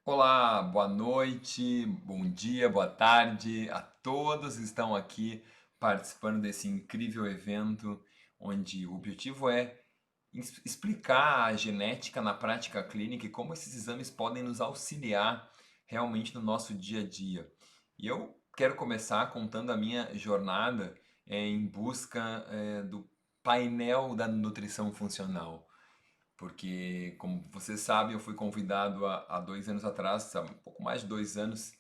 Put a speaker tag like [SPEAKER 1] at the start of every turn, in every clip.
[SPEAKER 1] Olá, boa noite, bom dia, boa tarde a todos que estão aqui participando desse incrível evento, onde o objetivo é explicar a genética na prática clínica e como esses exames podem nos auxiliar realmente no nosso dia a dia. E eu quero começar contando a minha jornada em busca do painel da nutrição funcional. Porque, como você sabe, eu fui convidado há 2 anos atrás, há um pouco mais de 2 anos,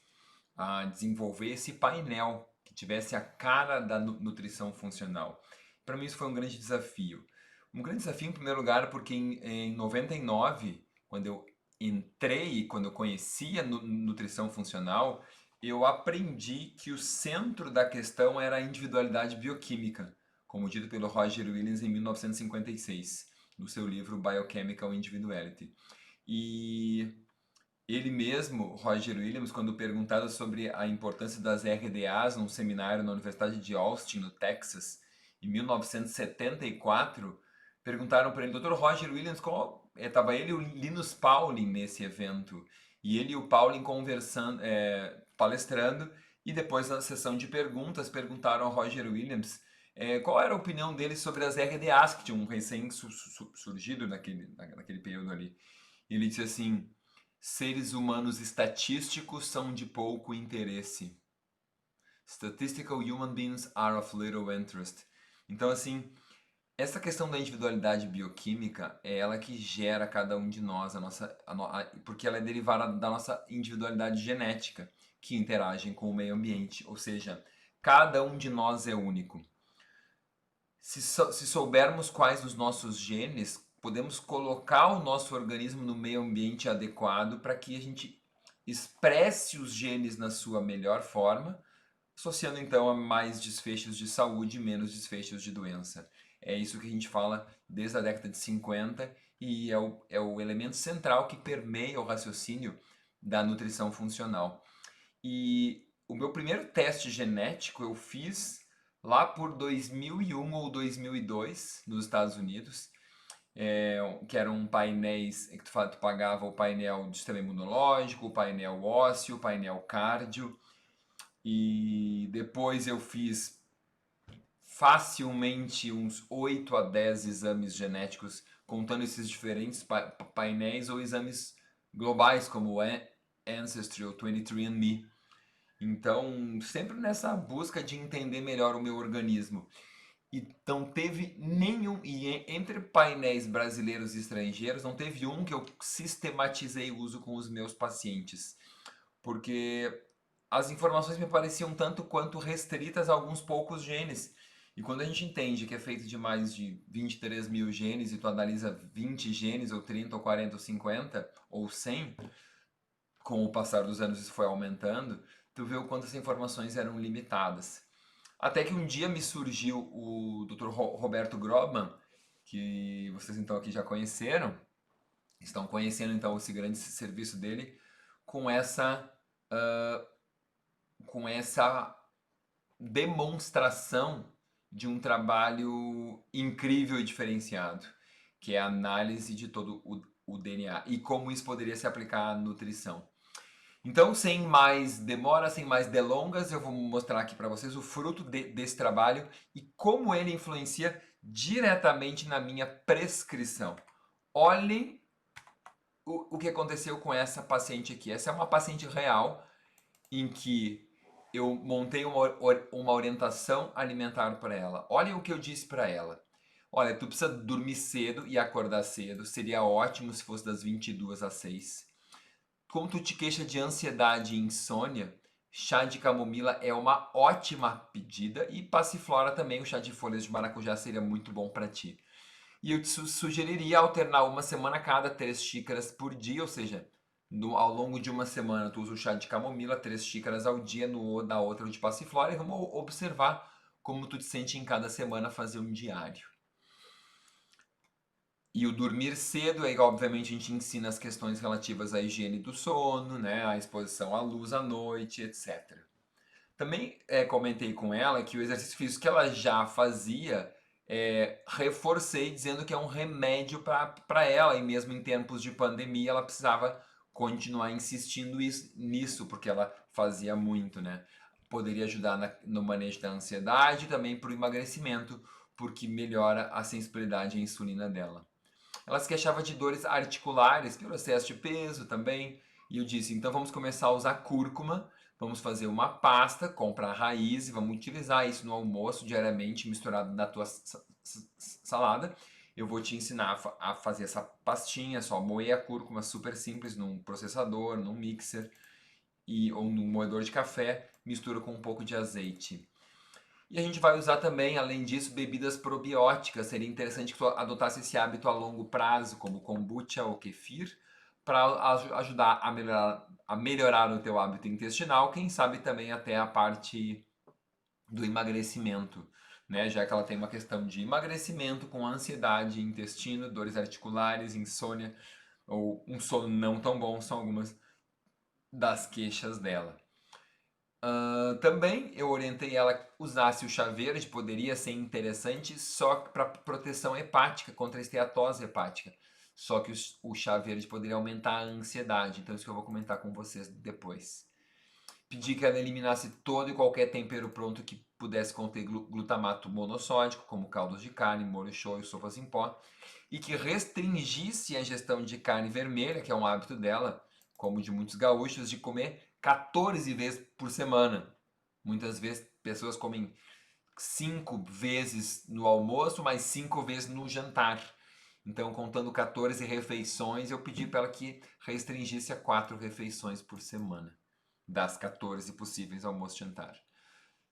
[SPEAKER 1] a desenvolver esse painel que tivesse a cara da nutrição funcional. Para mim isso foi um grande desafio. Um grande desafio, em primeiro lugar, porque em 99, quando eu entrei, quando eu conheci a nutrição funcional, eu aprendi que o centro da questão era a individualidade bioquímica, como dito pelo Roger Williams em 1956, no seu livro Biochemical Individuality. E ele mesmo, Roger Williams, quando perguntado sobre a importância das RDAs num seminário na Universidade de Austin, no Texas, em 1974, perguntaram para ele, Dr. Roger Williams, estava ele e o Linus Pauling nesse evento, e ele e o Pauling conversando, palestrando, e depois na sessão de perguntas perguntaram ao Roger Williams qual era a opinião dele sobre as RDAs que tinham recém surgido naquele período ali. E ele disse assim: seres humanos estatísticos são de pouco interesse. Statistical human beings are of little interest. Então, assim, essa questão da individualidade bioquímica é ela que gera cada um de nós, porque ela é derivada da nossa individualidade genética, que interagem com o meio ambiente. Ou seja, cada um de nós é único. Se soubermos quais os nossos genes, podemos colocar o nosso organismo no meio ambiente adequado para que a gente expresse os genes na sua melhor forma, associando então a mais desfechos de saúde e menos desfechos de doença. É isso que a gente fala desde a década de 50 e é o elemento central que permeia o raciocínio da nutrição funcional. E o meu primeiro teste genético eu fiz lá por 2001 ou 2002 nos Estados Unidos, que eram painéis que tu pagava o painel de sistema imunológico, o painel ósseo, o painel cardio, e depois eu fiz facilmente uns 8 a 10 exames genéticos, contando esses diferentes painéis ou exames globais, como o Ancestry ou 23andMe. Então, sempre nessa busca de entender melhor o meu organismo. E não teve nenhum, e entre painéis brasileiros e estrangeiros, não teve um que eu sistematizei o uso com os meus pacientes, porque as informações me pareciam tanto quanto restritas a alguns poucos genes. E quando a gente entende que é feito de mais de 23 mil genes e tu analisa 20 genes, ou 30, ou 40, ou 50, ou 100, com o passar dos anos isso foi aumentando, tu vê o quanto as informações eram limitadas. Até que um dia me surgiu o Dr. Roberto Grobman, que vocês então aqui já conheceram, estão conhecendo então esse grande serviço dele, com essa, uh, com essa demonstração de um trabalho incrível e diferenciado, que é a análise de todo o DNA e como isso poderia se aplicar à nutrição. Então, sem mais demora, sem mais delongas, eu vou mostrar aqui para vocês o fruto desse trabalho e como ele influencia diretamente na minha prescrição. Olhem o que aconteceu com essa paciente aqui. Essa é uma paciente real em que eu montei uma orientação alimentar para ela. Olhem o que eu disse para ela. Olha, tu precisa dormir cedo e acordar cedo. Seria ótimo se fosse das 22 às 6. Como tu te queixa de ansiedade e insônia, chá de camomila é uma ótima pedida e passiflora também, o chá de folhas de maracujá seria muito bom para ti. E eu te sugeriria alternar uma semana a cada 3 xícaras por dia, ou seja, ao longo de uma semana tu usa o chá de camomila, 3 xícaras ao dia, na outra o de passiflora, e vamos observar como tu te sente em cada semana, fazer um diário. E o dormir cedo, aí obviamente a gente ensina as questões relativas à higiene do sono, né, à exposição à luz à noite, etc. Também comentei com ela que o exercício físico que ela já fazia, reforcei dizendo que é um remédio para ela, e mesmo em tempos de pandemia ela precisava continuar insistindo nisso, porque ela fazia muito, né? Poderia ajudar no manejo da ansiedade e também para o emagrecimento, porque melhora a sensibilidade à insulina dela. Ela se queixava de dores articulares pelo excesso de peso também. E eu disse, então vamos começar a usar cúrcuma, vamos fazer uma pasta, comprar raiz e vamos utilizar isso no almoço diariamente misturado na tua salada. Eu vou te ensinar a fazer essa pastinha, só moer a cúrcuma super simples num processador, num mixer ou num moedor de café, mistura com um pouco de azeite. E a gente vai usar também, além disso, bebidas probióticas. Seria interessante que tu adotasse esse hábito a longo prazo, como kombucha ou kefir, para ajudar a melhorar o teu hábito intestinal, quem sabe também até a parte do emagrecimento, né? Já que ela tem uma questão de emagrecimento com ansiedade, intestino, dores articulares, insônia ou um sono não tão bom, são algumas das queixas dela. Também eu orientei ela a usasse o chá verde, poderia ser interessante só para proteção hepática, contra a esteatose hepática. Só que o chá verde poderia aumentar a ansiedade, então isso que eu vou comentar com vocês depois. Pedi que ela eliminasse todo e qualquer tempero pronto que pudesse conter glutamato monossódico, como caldos de carne, molho shoyu, sopas em pó, e que restringisse a ingestão de carne vermelha, que é um hábito dela, como de muitos gaúchos, de comer 14 vezes por semana. Muitas vezes pessoas comem 5 vezes no almoço, mais 5 vezes no jantar. Então, contando 14 refeições, eu pedi para ela que restringisse a 4 refeições por semana, das 14 possíveis almoço e jantar.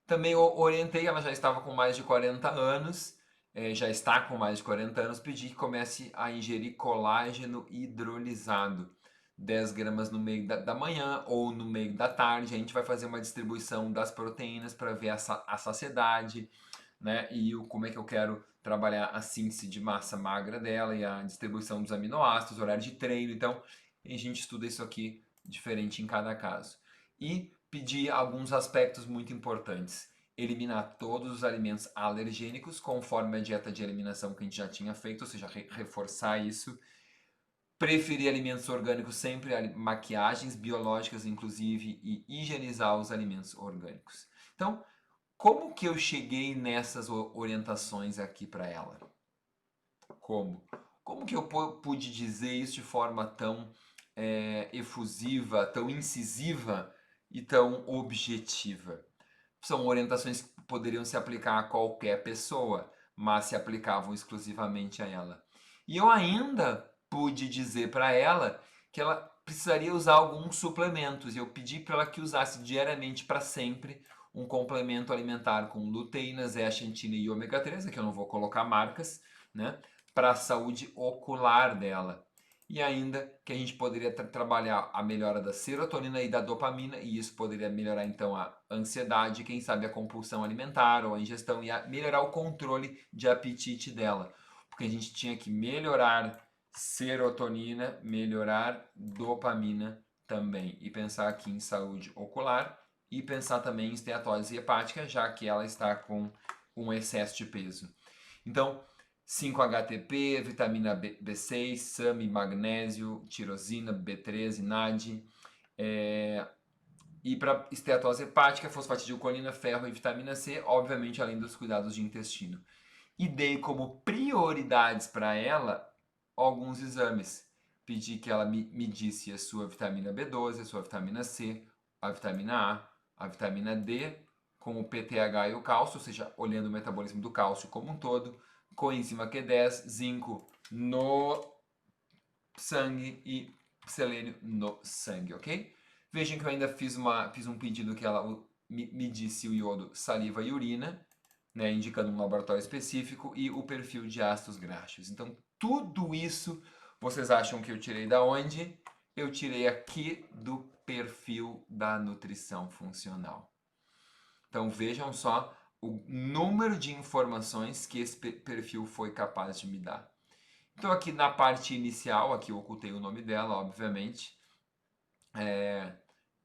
[SPEAKER 1] Também orientei, ela já estava com mais de 40 anos, já está com mais de 40 anos, pedi que comece a ingerir colágeno hidrolisado. 10 gramas no meio da manhã ou no meio da tarde. A gente vai fazer uma distribuição das proteínas para ver a saciedade, né? E como é que eu quero trabalhar a síntese de massa magra dela e a distribuição dos aminoácidos, horário de treino. Então, a gente estuda isso aqui diferente em cada caso. E pedir alguns aspectos muito importantes. Eliminar todos os alimentos alergênicos conforme a dieta de eliminação que a gente já tinha feito, ou seja, reforçar isso. Preferir alimentos orgânicos sempre, maquiagens biológicas inclusive, e higienizar os alimentos orgânicos. Então, como que eu cheguei nessas orientações aqui para ela? Como? Como que eu pude dizer isso de forma tão efusiva, tão incisiva e tão objetiva? São orientações que poderiam se aplicar a qualquer pessoa, mas se aplicavam exclusivamente a ela. E eu ainda pude dizer para ela que ela precisaria usar alguns suplementos. Eu pedi para ela que usasse diariamente para sempre um complemento alimentar com luteína, zeaxantina e ômega 3, aqui eu não vou colocar marcas, né, para a saúde ocular dela. E ainda que a gente poderia trabalhar a melhora da serotonina e da dopamina, e isso poderia melhorar então a ansiedade, quem sabe a compulsão alimentar ou a ingestão, e melhorar o controle de apetite dela. Porque a gente tinha que melhorar serotonina, melhorar dopamina também. E pensar aqui em saúde ocular e pensar também em esteatose hepática, já que ela está com um excesso de peso. Então, 5-HTP, vitamina B6, SAM, magnésio, tirosina, B13, NAD. E para esteatose hepática, fosfatidilcolina, ferro e vitamina C, obviamente além dos cuidados de intestino. E dei como prioridades para ela alguns exames. Pedi que ela me disse a sua vitamina B12, a sua vitamina C, a vitamina A vitamina D, com o PTH e o cálcio, ou seja, olhando o metabolismo do cálcio como um todo, coenzima Q10, zinco no sangue e selênio no sangue, ok? Vejam que eu ainda fiz um pedido que ela me disse o iodo saliva e urina, né, indicando um laboratório específico e o perfil de ácidos graxos. Então, tudo isso vocês acham que eu tirei da onde? Eu tirei aqui do perfil da nutrição funcional. Então, vejam só o número de informações que esse perfil foi capaz de me dar. Então, aqui na parte inicial, aqui eu ocultei o nome dela, obviamente.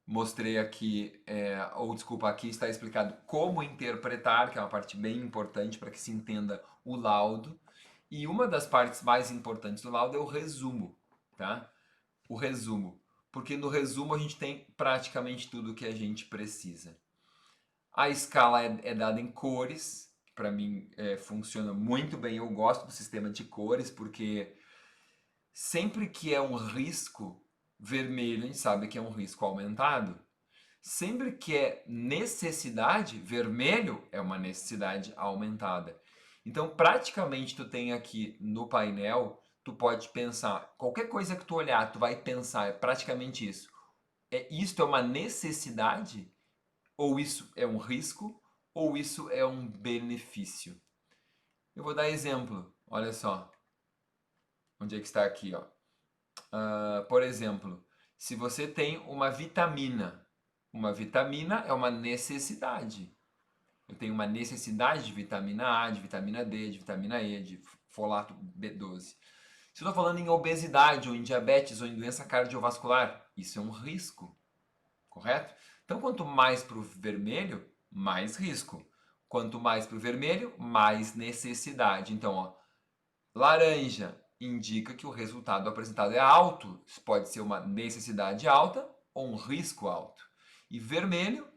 [SPEAKER 1] Mostrei aqui, aqui está explicado como interpretar, que é uma parte bem importante para que se entenda o laudo. E uma das partes mais importantes do laudo é o resumo, tá? O resumo. porque no resumo a gente tem praticamente tudo o que a gente precisa. A escala é dada em cores, que para mim funciona muito bem. Eu gosto do sistema de cores, porque sempre que é um risco vermelho, a gente sabe que é um risco aumentado. Sempre que é necessidade, vermelho é uma necessidade aumentada. Então, praticamente tu tem aqui no painel, tu pode pensar, qualquer coisa que tu olhar, tu vai pensar, é praticamente isso. Isto é uma necessidade? Ou isso é um risco? Ou isso é um benefício? Eu vou dar exemplo, olha só. Onde é que está aqui, ó? Por exemplo, se você tem uma vitamina é uma necessidade. Eu tenho uma necessidade de vitamina A, de vitamina D, de vitamina E, de folato B12. Se eu estou falando em obesidade, ou em diabetes, ou em doença cardiovascular, isso é um risco, correto? Então, quanto mais para o vermelho, mais risco. Quanto mais para o vermelho, mais necessidade. Então, ó, laranja indica que o resultado apresentado é alto. Isso pode ser uma necessidade alta ou um risco alto. E vermelho,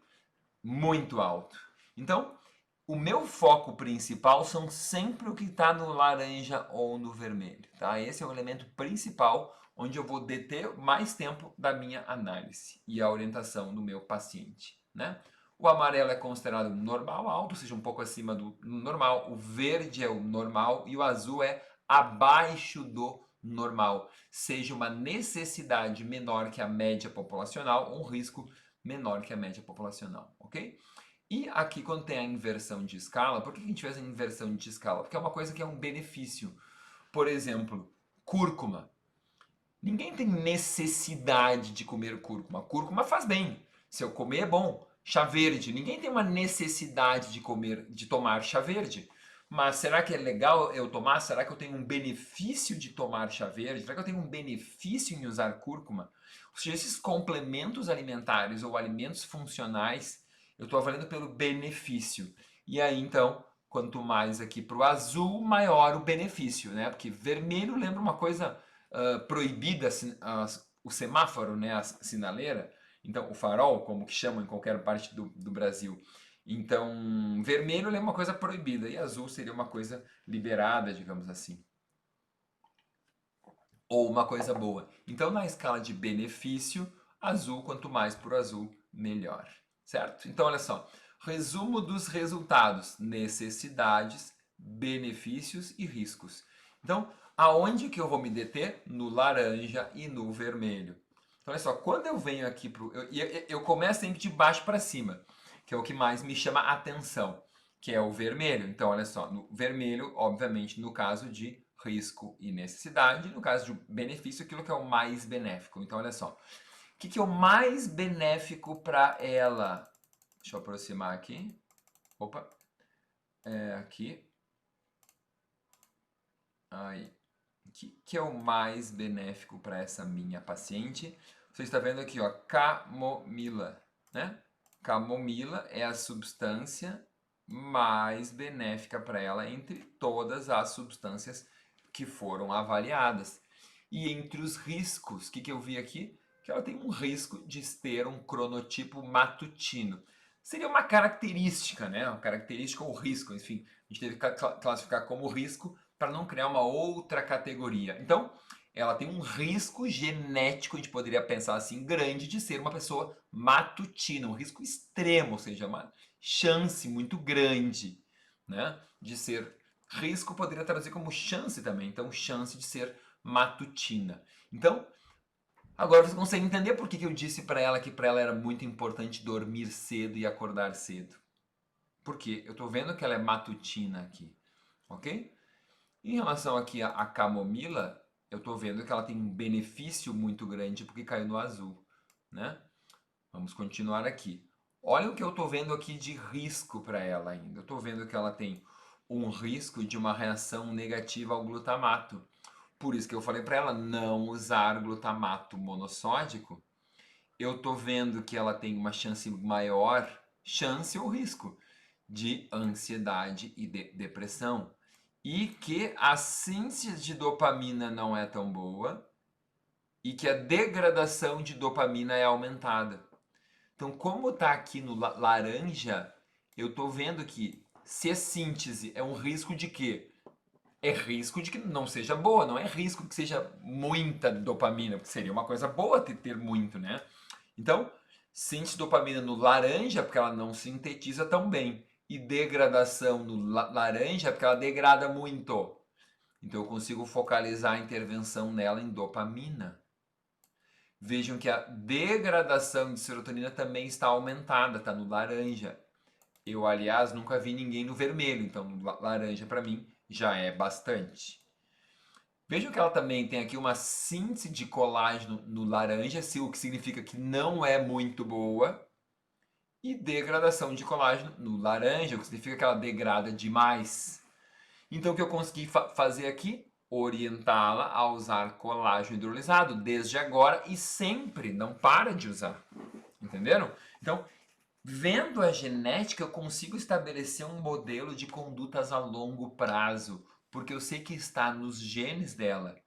[SPEAKER 1] muito alto. Então, o meu foco principal são sempre o que está no laranja ou no vermelho. Tá? Esse é o elemento principal onde eu vou deter mais tempo da minha análise e a orientação do meu paciente. Né? O amarelo é considerado normal, alto, ou seja, um pouco acima do normal. O verde é o normal e o azul é abaixo do normal. Seja uma necessidade menor que a média populacional, um risco menor que a média populacional, ok? E aqui, quando tem a inversão de escala, por que a gente fez a inversão de escala? Porque é uma coisa que é um benefício. Por exemplo, cúrcuma. Ninguém tem necessidade de comer cúrcuma. Cúrcuma faz bem. Se eu comer é bom. Chá verde. Ninguém tem uma necessidade de comer, de tomar chá verde. Mas será que é legal eu tomar? Será que eu tenho um benefício de tomar chá verde? Será que eu tenho um benefício em usar cúrcuma? Ou seja, esses complementos alimentares ou alimentos funcionais, eu estou avaliando pelo benefício. E aí, então, quanto mais aqui para o azul, maior o benefício, né? Porque vermelho lembra uma coisa proibida, o semáforo, né? A sinaleira. Então, o farol, como que chamam em qualquer parte do Brasil. Então, vermelho é uma coisa proibida e azul seria uma coisa liberada, digamos assim. Ou uma coisa boa. Então, na escala de benefício, azul, quanto mais por azul, melhor. Certo? Então, olha só. Resumo dos resultados: necessidades, benefícios e riscos. Então, aonde que eu vou me deter? No laranja e no vermelho. Então, olha só, quando eu venho aqui para eu começo sempre de baixo para cima, que é o que mais me chama a atenção, que é o vermelho. Então, olha só, no vermelho, obviamente, no caso de risco e necessidade, no caso de benefício, aquilo que é o mais benéfico. Então, olha só, o que é o mais benéfico para ela? Deixa eu aproximar aqui. Opa, aqui. Aí. O que é o mais benéfico para essa minha paciente? Você está vendo aqui, ó, camomila, né? Camomila é a substância mais benéfica para ela entre todas as substâncias que foram avaliadas. E entre os riscos, o que eu vi aqui? Que ela tem um risco de ter um cronotipo matutino. Seria uma característica, né? Uma característica ou risco, enfim. A gente teve que classificar como risco para não criar uma outra categoria. Então, ela tem um risco genético, a gente poderia pensar assim, grande de ser uma pessoa matutina, um risco extremo, ou seja, uma chance muito grande, né, de ser. Risco poderia traduzir como chance também, então chance de ser matutina. Então, agora você consegue entender por que eu disse para ela que para ela era muito importante dormir cedo e acordar cedo. Porque eu estou vendo que ela é matutina aqui, ok? Em relação aqui à camomila, eu estou vendo que ela tem um benefício muito grande porque caiu no azul, né? Vamos continuar aqui. Olha o que eu estou vendo aqui de risco para ela ainda. Eu estou vendo que ela tem um risco de uma reação negativa ao glutamato. Por isso que eu falei para ela não usar glutamato monossódico. Eu estou vendo que ela tem uma chance maior, chance ou risco, de ansiedade e de depressão. E que a síntese de dopamina não é tão boa, e que a degradação de dopamina é aumentada. Então, como está aqui no laranja, eu estou vendo que se a síntese é um risco de quê? É risco de que não seja boa, não é risco que seja muita dopamina, porque seria uma coisa boa ter muito, né? Então, síntese de dopamina no laranja, porque ela não sintetiza tão bem, e degradação no laranja, porque ela degrada muito. Então, eu consigo focalizar a intervenção nela em dopamina. Vejam que a degradação de serotonina também está aumentada, está no laranja. Eu, aliás, nunca vi ninguém no vermelho, então laranja para mim já é bastante. Vejam que ela também tem aqui uma síntese de colágeno no laranja, o que significa que não é muito boa, e degradação de colágeno no laranja, o que significa que ela degrada demais. Então, o que eu consegui fazer aqui? Orientá-la a usar colágeno hidrolisado desde agora e sempre, não para de usar. Entenderam? Então, vendo a genética, eu consigo estabelecer um modelo de condutas a longo prazo, porque eu sei que está nos genes dela.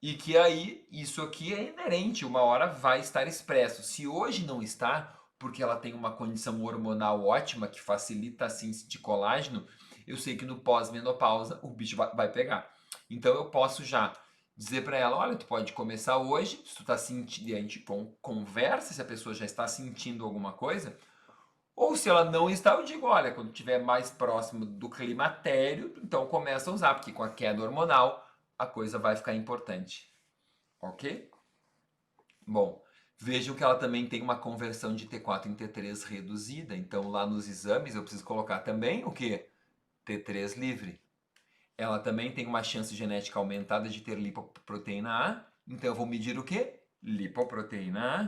[SPEAKER 1] E que aí, isso aqui é inerente, uma hora vai estar expresso. Se hoje não está, porque ela tem uma condição hormonal ótima que facilita a síntese de colágeno, eu sei que no pós-menopausa o bicho vai pegar. Então eu posso já dizer para ela, olha, tu pode começar hoje, se tu tá sentindo, e a gente conversa se a pessoa já está sentindo alguma coisa, ou se ela não está, eu digo, olha, quando estiver mais próximo do climatério, então começa a usar, porque com a queda hormonal a coisa vai ficar importante. Ok? Bom, vejam que ela também tem uma conversão de T4 em T3 reduzida, então lá nos exames eu preciso colocar também o quê? T3 livre. Ela também tem uma chance genética aumentada de ter lipoproteína A, então eu vou medir o quê? Lipoproteína A.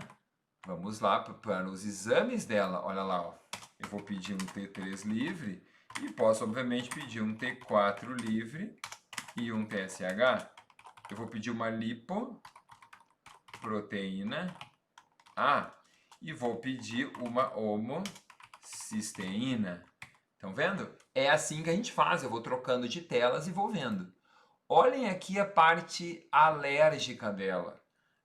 [SPEAKER 1] Vamos lá para os exames dela. Olha lá, ó. Eu vou pedir um T3 livre e posso, obviamente, pedir um T4 livre e um TSH. Eu vou pedir uma lipoproteína A e vou pedir uma homocisteína. Estão vendo? É assim que a gente faz. Eu vou trocando de telas e vou vendo. Olhem aqui a parte alérgica dela.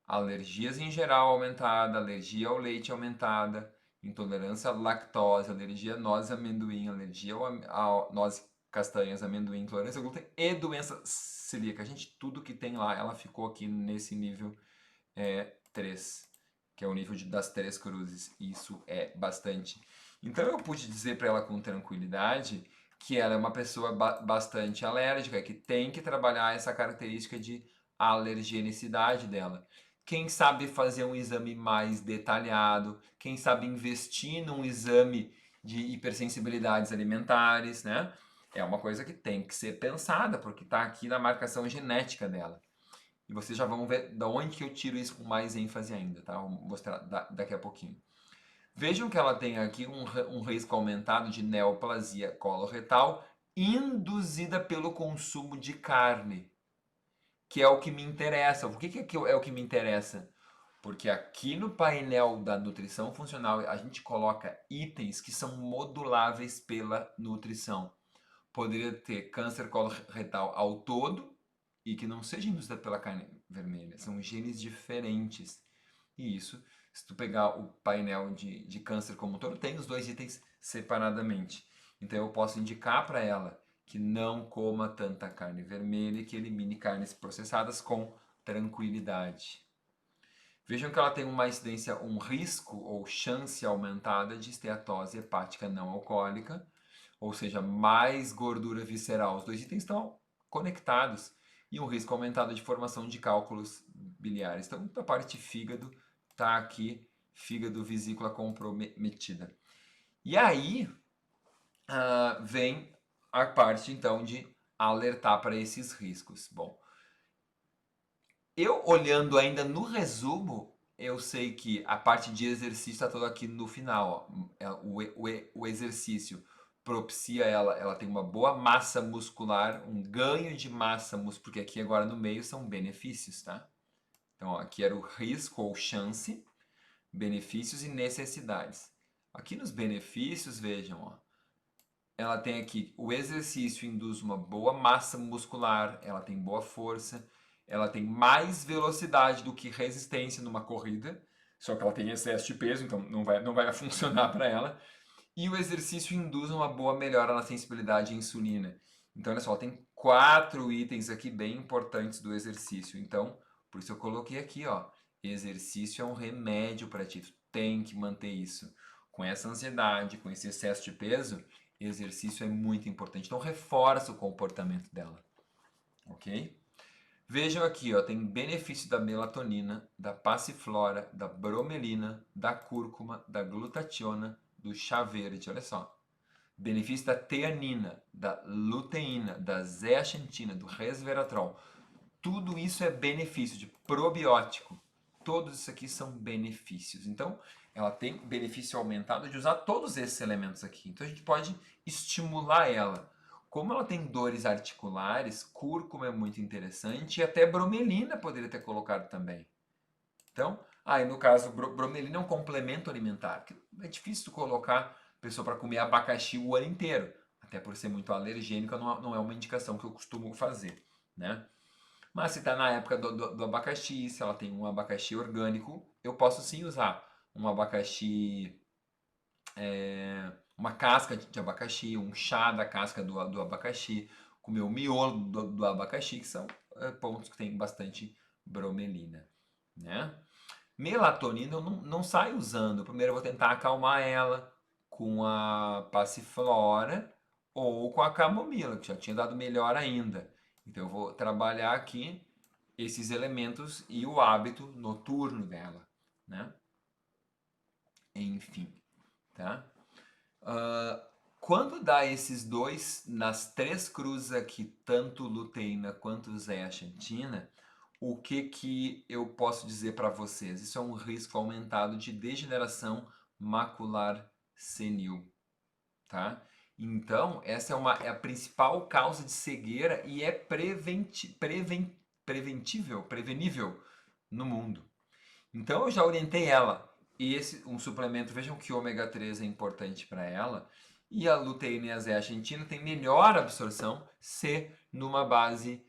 [SPEAKER 1] Alergias em geral aumentada, alergia ao leite aumentada, intolerância à lactose, alergia a nozes amendoim, alergia a nozes castanhas, amendoim, intolerância ao glúten e doença celíaca. Gente, tudo que tem lá, ela ficou aqui nesse nível 3, que é o nível das 3 cruzes. Isso é bastante. Então eu pude dizer para ela com tranquilidade que ela é uma pessoa bastante alérgica, que tem que trabalhar essa característica de alergenicidade dela. Quem sabe fazer um exame mais detalhado, quem sabe investir num exame de hipersensibilidades alimentares, né? É uma coisa que tem que ser pensada, porque está aqui na marcação genética dela. E vocês já vão ver de onde que eu tiro isso com mais ênfase ainda, tá? Vou mostrar daqui a pouquinho. Vejam que ela tem aqui um risco aumentado de neoplasia coloretal induzida pelo consumo de carne, que é o que me interessa. Por que é o que me interessa? Porque aqui no painel da nutrição funcional a gente coloca itens que são moduláveis pela nutrição. Poderia ter câncer coloretal ao todo e que não seja induzida pela carne vermelha. São genes diferentes. E isso, se tu pegar o painel de câncer como um todo, tem os dois itens separadamente. Então eu posso indicar para ela que não coma tanta carne vermelha e que elimine carnes processadas com tranquilidade. Vejam que ela tem uma incidência, um risco ou chance aumentada de esteatose hepática não alcoólica, ou seja, mais gordura visceral. Os dois itens estão conectados e um risco aumentado de formação de cálculos biliares. Então, a parte fígado está aqui, fígado vesícula comprometida. E aí vem a parte então de alertar para esses riscos. Bom, eu olhando ainda no resumo, eu sei que a parte de exercício está toda aqui no final. Ó. O exercício propicia ela tem uma boa massa muscular, um ganho de massa muscular, porque aqui agora no meio são benefícios, tá? Então ó, aqui era o risco ou chance, benefícios e necessidades. Aqui nos benefícios, vejam, ó, ela tem aqui o exercício induz uma boa massa muscular, ela tem boa força, ela tem mais velocidade do que resistência numa corrida, só que ela tem excesso de peso, então não vai funcionar para ela. E o exercício induz uma boa melhora na sensibilidade à insulina. Então, olha só, tem 4 itens aqui bem importantes do exercício. Então, por isso eu coloquei aqui, ó, exercício é um remédio para ti. Tu tem que manter isso. Com essa ansiedade, com esse excesso de peso, exercício é muito importante. Então, reforça o comportamento dela, ok? Vejam aqui, ó, tem benefício da melatonina, da passiflora, da bromelina, da cúrcuma, da glutationa, do chá verde, olha só. Benefício da teanina, da luteína, da zeaxantina, do resveratrol. Tudo isso é benefício de probiótico. Todos isso aqui são benefícios. Então, ela tem benefício aumentado de usar todos esses elementos aqui. Então, a gente pode estimular ela. Como ela tem dores articulares, cúrcuma é muito interessante e até bromelina poderia ter colocado também. Então, aí no caso, bromelina é um complemento alimentar. É difícil colocar a pessoa para comer abacaxi o ano inteiro. Até por ser muito alergênica, não é uma indicação que eu costumo fazer, né? Mas se está na época do abacaxi, se ela tem um abacaxi orgânico, eu posso sim usar um abacaxi, uma casca de abacaxi, um chá da casca do abacaxi, comer o miolo do abacaxi, que são pontos que tem bastante bromelina, né? Melatonina eu não saio usando. Primeiro eu vou tentar acalmar ela com a passiflora ou com a camomila, que já tinha dado melhor ainda. Então eu vou trabalhar aqui esses elementos e o hábito noturno dela, né? Enfim, tá? Quando dá esses dois, nas 3 cruzes aqui, tanto luteína quanto zeaxantina, o que eu posso dizer para vocês? Isso é um risco aumentado de degeneração macular senil, tá? Então, essa é a principal causa de cegueira e é prevenível no mundo. Então, eu já orientei ela. E um suplemento, vejam que o ômega 3 é importante para ela. E a luteína e a zeaxantina tem melhor absorção se numa base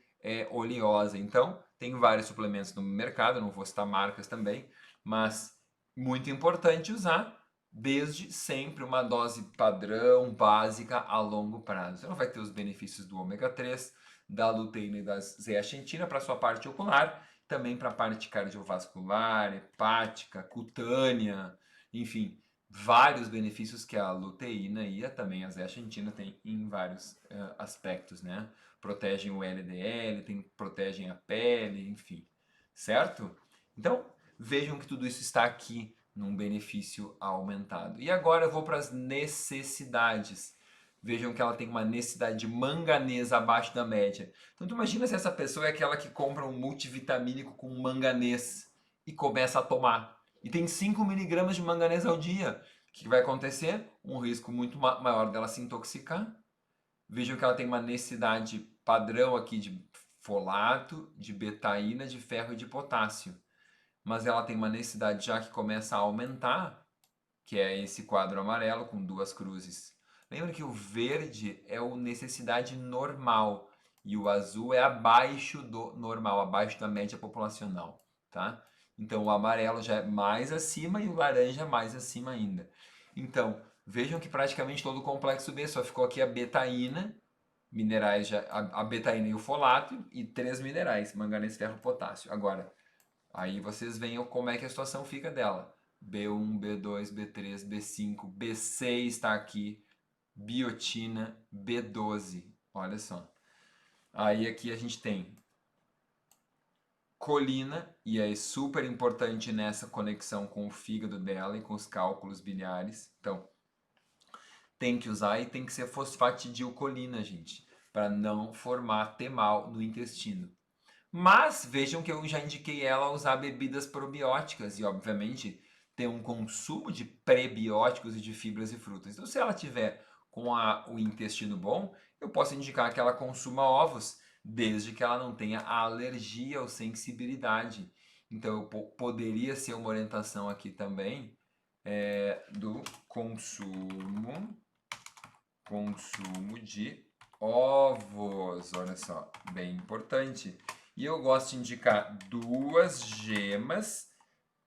[SPEAKER 1] oleosa. Então, tem vários suplementos no mercado, não vou citar marcas também, mas muito importante usar desde sempre uma dose padrão, básica, a longo prazo. Ela vai ter os benefícios do ômega 3, da luteína e da zeaxantina para sua parte ocular, também para a parte cardiovascular, hepática, cutânea, enfim, vários benefícios que a luteína e também a zeaxantina tem em vários aspectos, né? Protegem o LDL, protegem a pele, enfim, certo? Então, vejam que tudo isso está aqui num benefício aumentado. E agora eu vou para as necessidades. Vejam que ela tem uma necessidade de manganês abaixo da média. Então tu imagina se essa pessoa é aquela que compra um multivitamínico com manganês e começa a tomar. E tem 5 miligramas de manganês ao dia. O que vai acontecer? Um risco muito maior dela se intoxicar. Vejam que ela tem uma necessidade padrão aqui de folato, de betaína, de ferro e de potássio. Mas ela tem uma necessidade já que começa a aumentar, que é esse quadro amarelo com 2 cruzes. Lembra que o verde é a necessidade normal e o azul é abaixo do normal, abaixo da média populacional, tá? Então o amarelo já é mais acima e o laranja mais acima ainda. Então, vejam que praticamente todo o complexo B só ficou aqui a betaína, minerais já, a betaína e o folato e 3 minerais, manganês, ferro, potássio. Agora, aí vocês veem como é que a situação fica dela. B1, B2, B3, B5, B6 está aqui, biotina, B12, olha só. Aí aqui a gente tem colina, e é super importante nessa conexão com o fígado dela e com os cálculos biliares. Então, tem que usar e tem que ser fosfatidilcolina, gente, para não formar temal no intestino. Mas vejam que eu já indiquei ela a usar bebidas probióticas e, obviamente, ter um consumo de prebióticos e de fibras e frutas. Então, se ela tiver com o intestino bom, eu posso indicar que ela consuma ovos, desde que ela não tenha alergia ou sensibilidade. Então, poderia ser uma orientação aqui também do consumo de ovos. Olha só, bem importante. E eu gosto de indicar 2 gemas,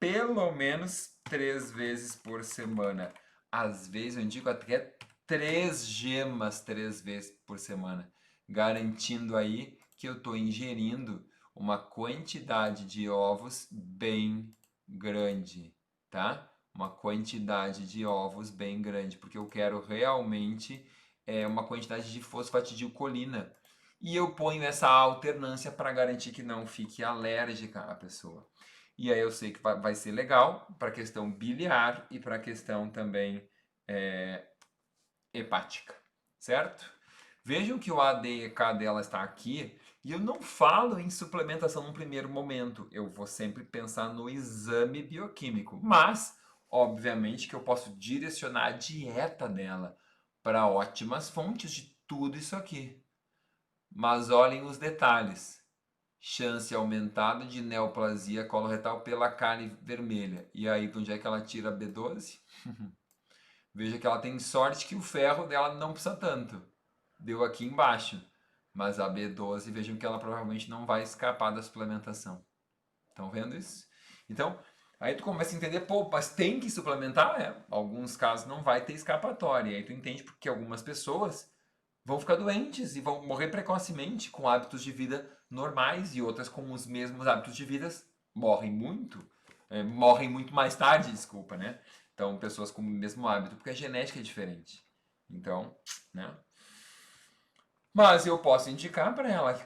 [SPEAKER 1] pelo menos 3 vezes por semana. Às vezes eu indico até 3 gemas 3 vezes por semana, garantindo aí que eu estou ingerindo uma quantidade de ovos bem grande, tá? Uma quantidade de ovos bem grande, porque eu quero realmente uma quantidade de fosfatidilcolina. E eu ponho essa alternância para garantir que não fique alérgica a pessoa. E aí eu sei que vai ser legal para a questão biliar e para a questão também é, hepática, certo? Vejam que o ADEK dela está aqui e eu não falo em suplementação no primeiro momento. Eu vou sempre pensar no exame bioquímico, mas obviamente que eu posso direcionar a dieta dela para ótimas fontes de tudo isso aqui. Mas olhem os detalhes. Chance aumentada de neoplasia coloretal pela carne vermelha. E aí, de onde é que ela tira a B12? Veja que ela tem sorte que o ferro dela não precisa tanto. Deu aqui embaixo. Mas a B12, vejam que ela provavelmente não vai escapar da suplementação. Estão vendo isso? Então, aí tu começa a entender, pô, mas tem que suplementar? É, alguns casos não vai ter escapatória. E aí tu entende porque algumas pessoas vão ficar doentes e vão morrer precocemente com hábitos de vida normais e outras com os mesmos hábitos de vida morrem muito mais tarde, desculpa, né? Então, pessoas com o mesmo hábito, porque a genética é diferente. Então, né? Mas eu posso indicar para ela que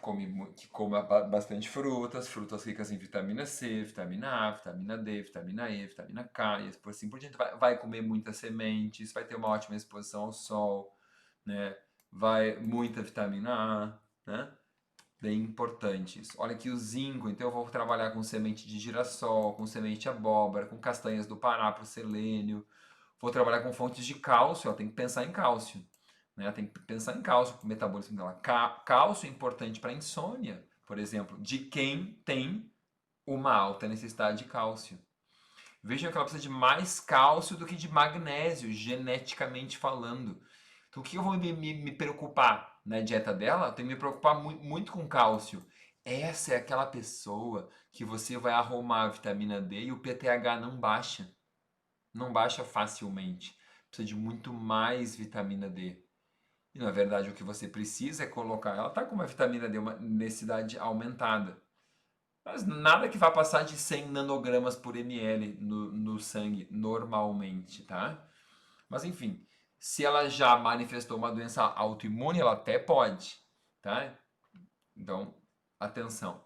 [SPEAKER 1] coma bastante frutas, frutas ricas em vitamina C, vitamina A, vitamina D, vitamina E, vitamina K, e assim por diante. Vai comer muitas sementes, vai ter uma ótima exposição ao sol, né? Vai muita vitamina A, né? Bem importante isso. Olha aqui o zinco, então eu vou trabalhar com semente de girassol, com semente de abóbora, com castanhas do Pará para o selênio. Vou trabalhar com fontes de cálcio, ó, tem que pensar em cálcio. Né? Tem que pensar em cálcio, o metabolismo dela. Cálcio é importante para insônia, por exemplo, de quem tem uma alta necessidade de cálcio. Vejam que ela precisa de mais cálcio do que de magnésio, geneticamente falando. Então, o que eu vou me preocupar na dieta dela? Eu tenho que me preocupar muito com cálcio. Essa é aquela pessoa que você vai arrumar a vitamina D e o PTH não baixa. Não baixa facilmente. Precisa de muito mais vitamina D. E na verdade o que você precisa é colocar. Ela está com uma vitamina D, uma necessidade aumentada. Mas nada que vá passar de 100 nanogramas por ml no sangue normalmente, tá? Mas enfim, se ela já manifestou uma doença autoimune, ela até pode, tá? Então, atenção.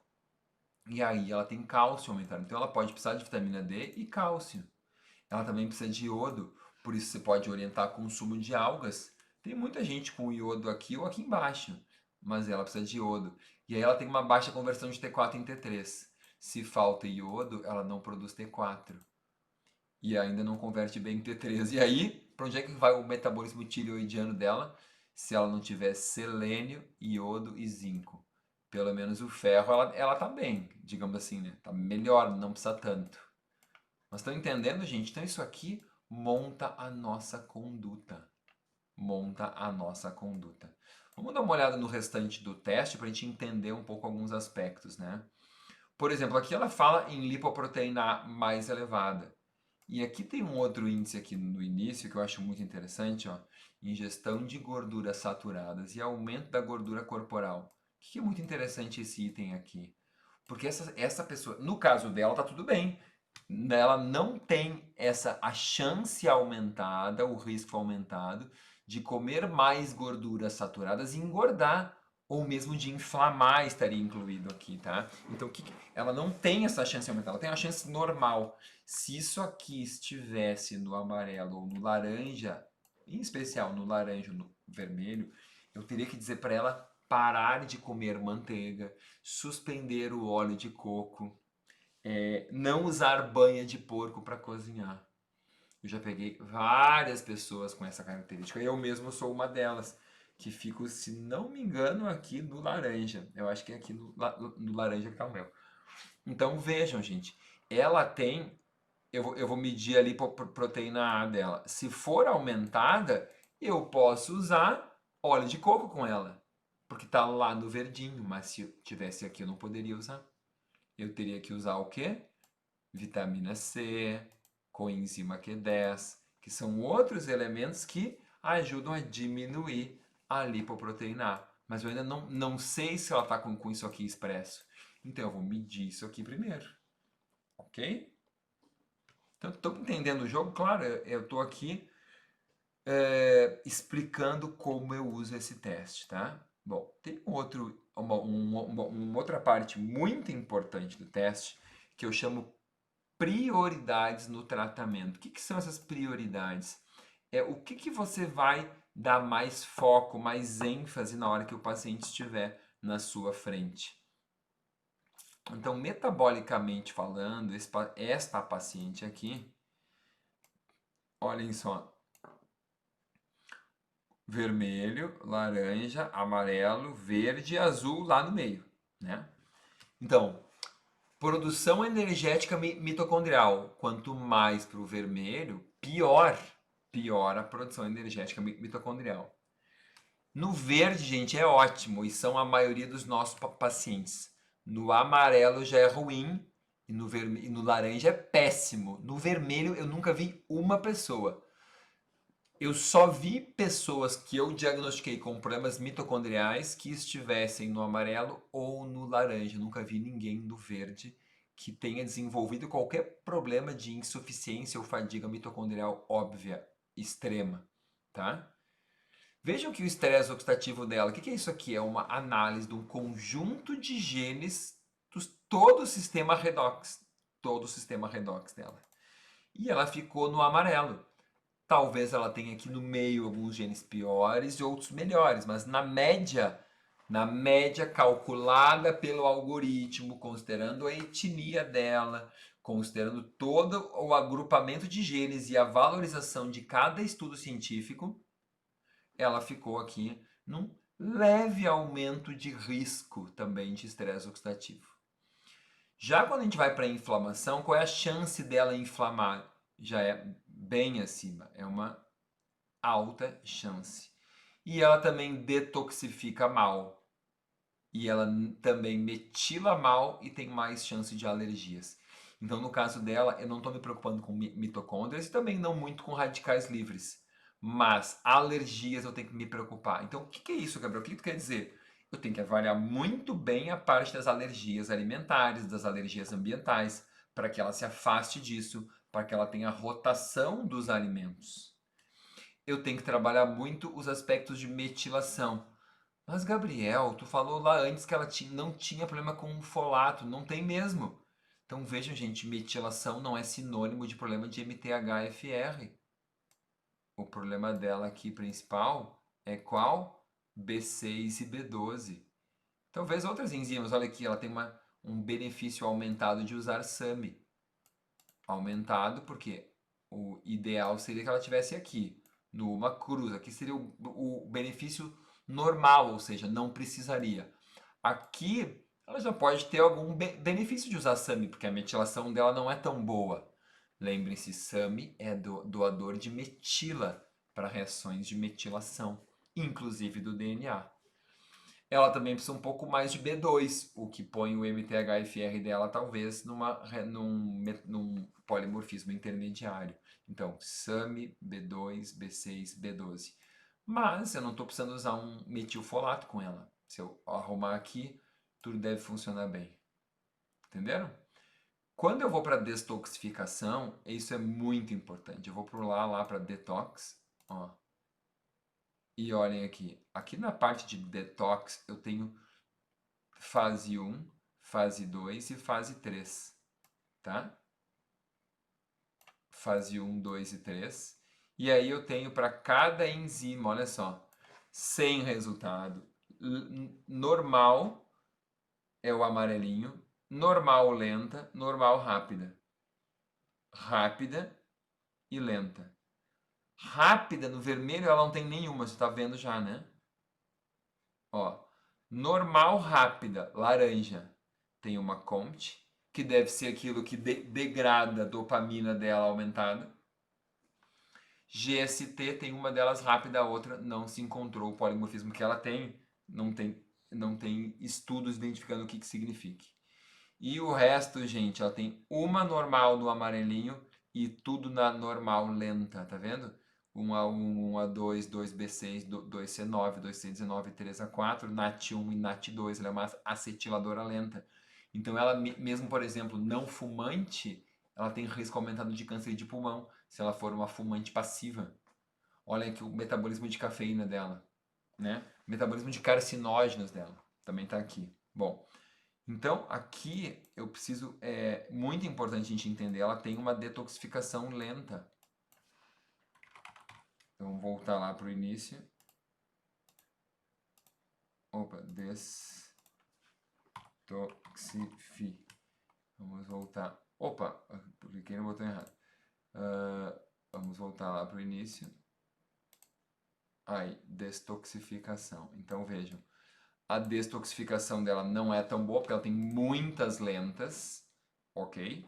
[SPEAKER 1] E aí ela tem cálcio aumentado, então ela pode precisar de vitamina D e cálcio. Ela também precisa de iodo, por isso você pode orientar consumo de algas. Tem muita gente com iodo aqui ou aqui embaixo, mas ela precisa de iodo. E aí ela tem uma baixa conversão de T4 em T3. Se falta iodo, ela não produz T4 e ainda não converte bem em T3. E aí, para onde é que vai o metabolismo tireoidiano dela? Se ela não tiver selênio, iodo e zinco. Pelo menos o ferro, ela tá bem, digamos assim, né? Tá melhor, não precisa tanto. Mas estão entendendo, gente? Então isso aqui monta a nossa conduta. Monta a nossa conduta. Vamos dar uma olhada no restante do teste para a gente entender um pouco alguns aspectos, né? Por exemplo, aqui ela fala em lipoproteína mais elevada. E aqui tem um outro índice aqui no início que eu acho muito interessante, ó. Ingestão de gorduras saturadas e aumento da gordura corporal. O que é muito interessante esse item aqui? Porque essa pessoa, no caso dela, tá tudo bem. Ela não tem a chance aumentada, o risco aumentado de comer mais gorduras saturadas e engordar, ou mesmo de inflamar estaria incluído aqui, tá? Então, ela não tem essa chance aumentada, ela tem a chance normal. Se isso aqui estivesse no amarelo ou no laranja, em especial no laranja ou no vermelho, eu teria que dizer para ela parar de comer manteiga, suspender o óleo de coco, não usar banha de porco para cozinhar. Eu já peguei várias pessoas com essa característica. Eu mesmo sou uma delas, que fico, se não me engano, aqui no laranja. Eu acho que é aqui no laranja que está o meu. Então vejam, gente, ela tem. Eu vou medir ali a proteína A dela. Se for aumentada, eu posso usar óleo de coco com ela. porque está lá no verdinho, mas se eu tivesse aqui eu não poderia usar. Eu teria que usar o quê? Vitamina C, coenzima Q10, que são outros elementos que ajudam a diminuir a lipoproteína A. Mas eu ainda não sei se ela está com isso aqui expresso. Então eu vou medir isso aqui primeiro. Ok? Então, estou entendendo o jogo? Claro, eu estou aqui explicando como eu uso esse teste, tá? Bom, tem uma outra parte muito importante do teste que eu chamo prioridades no tratamento. O que são essas prioridades? É o que você vai dar mais foco, mais ênfase na hora que o paciente estiver na sua frente. Então, metabolicamente falando, esta paciente aqui, olhem só, vermelho, laranja, amarelo, verde e azul lá no meio, né? Então, produção energética mitocondrial. Quanto mais para o vermelho, pior a produção energética mitocondrial. No verde, gente, é ótimo e são a maioria dos nossos pacientes. No amarelo já é ruim e no laranja é péssimo. No vermelho eu nunca vi uma pessoa. Eu só vi pessoas que eu diagnostiquei com problemas mitocondriais que estivessem no amarelo ou no laranja. Eu nunca vi ninguém no verde que tenha desenvolvido qualquer problema de insuficiência ou fadiga mitocondrial óbvia, extrema, tá? Vejam que o estresse oxidativo dela, o que é isso aqui? É uma análise de um conjunto de genes de todo o sistema redox. Todo o sistema redox dela. E ela ficou no amarelo. Talvez ela tenha aqui no meio alguns genes piores e outros melhores, mas na média calculada pelo algoritmo, considerando a etnia dela, considerando todo o agrupamento de genes e a valorização de cada estudo científico, ela ficou aqui num leve aumento de risco também de estresse oxidativo. Já quando a gente vai para a inflamação, qual é a chance dela inflamar? Já é bem acima, é uma alta chance. E ela também detoxifica mal. E ela também metila mal e tem mais chance de alergias. Então, no caso dela, eu não estou me preocupando com mitocôndrias e também não muito com radicais livres. Mas alergias eu tenho que me preocupar. Então, o que é isso, Gabriel? O que tu quer dizer? Eu tenho que avaliar muito bem a parte das alergias alimentares, das alergias ambientais, para que ela se afaste disso, para que ela tenha rotação dos alimentos. Eu tenho que trabalhar muito os aspectos de metilação. Mas, Gabriel, tu falou lá antes que ela não tinha problema com folato. Não tem mesmo. Então vejam, gente, metilação não é sinônimo de problema de MTHFR. O problema dela aqui principal é qual? B6 e B12. Talvez outras enzimas, olha aqui, ela tem um benefício aumentado de usar SAMe. Aumentado porque o ideal seria que ela tivesse aqui, numa cruz. Aqui seria o benefício normal, ou seja, não precisaria. Aqui ela já pode ter algum benefício de usar SAMe, porque a metilação dela não é tão boa. Lembrem-se, SAMe é doador de metila para reações de metilação, inclusive do DNA. Ela também precisa um pouco mais de B2, o que põe o MTHFR dela talvez num polimorfismo intermediário. Então, SAMe, B2, B6, B12. Mas eu não estou precisando usar um metilfolato com ela. Se eu arrumar aqui, tudo deve funcionar bem. Entenderam? Quando eu vou para detoxificação, isso é muito importante. Eu vou pular lá para detox, ó. E olhem aqui, aqui na parte de detox eu tenho fase 1, fase 2 e fase 3, tá? Fase 1, 2 e 3. E aí eu tenho para cada enzima, olha só, sem resultado. Normal é o amarelinho, normal lenta, normal rápida. Rápida e lenta. Rápida no vermelho ela não tem nenhuma, você está vendo já, né? Ó, normal rápida, laranja, tem uma COMT, que deve ser aquilo que degrada a dopamina dela aumentada. GST tem uma delas rápida, a outra não se encontrou o polimorfismo que ela tem. não tem estudos identificando o que signifique. E o resto, gente, ela tem uma normal no amarelinho e tudo na normal lenta, tá vendo? 1A1, 1A2, 2B6, 2C9, 2C19, 3A4, NAT1 e NAT2. Ela é uma acetiladora lenta. Então, ela mesmo, por exemplo, não fumante, ela tem risco aumentado de câncer de pulmão, se ela for uma fumante passiva. Olha aqui o metabolismo de cafeína dela, né? O metabolismo de carcinógenos dela também está aqui. Bom, então aqui eu preciso, é muito importante a gente entender, ela tem uma detoxificação lenta. Então vamos voltar lá para o início. Opa, destoxifi. Vamos voltar. Opa, cliquei no botão errado. Vamos voltar lá para o início. Aí, destoxificação. Então vejam, a detoxificação dela não é tão boa, porque ela tem muitas lentas, ok?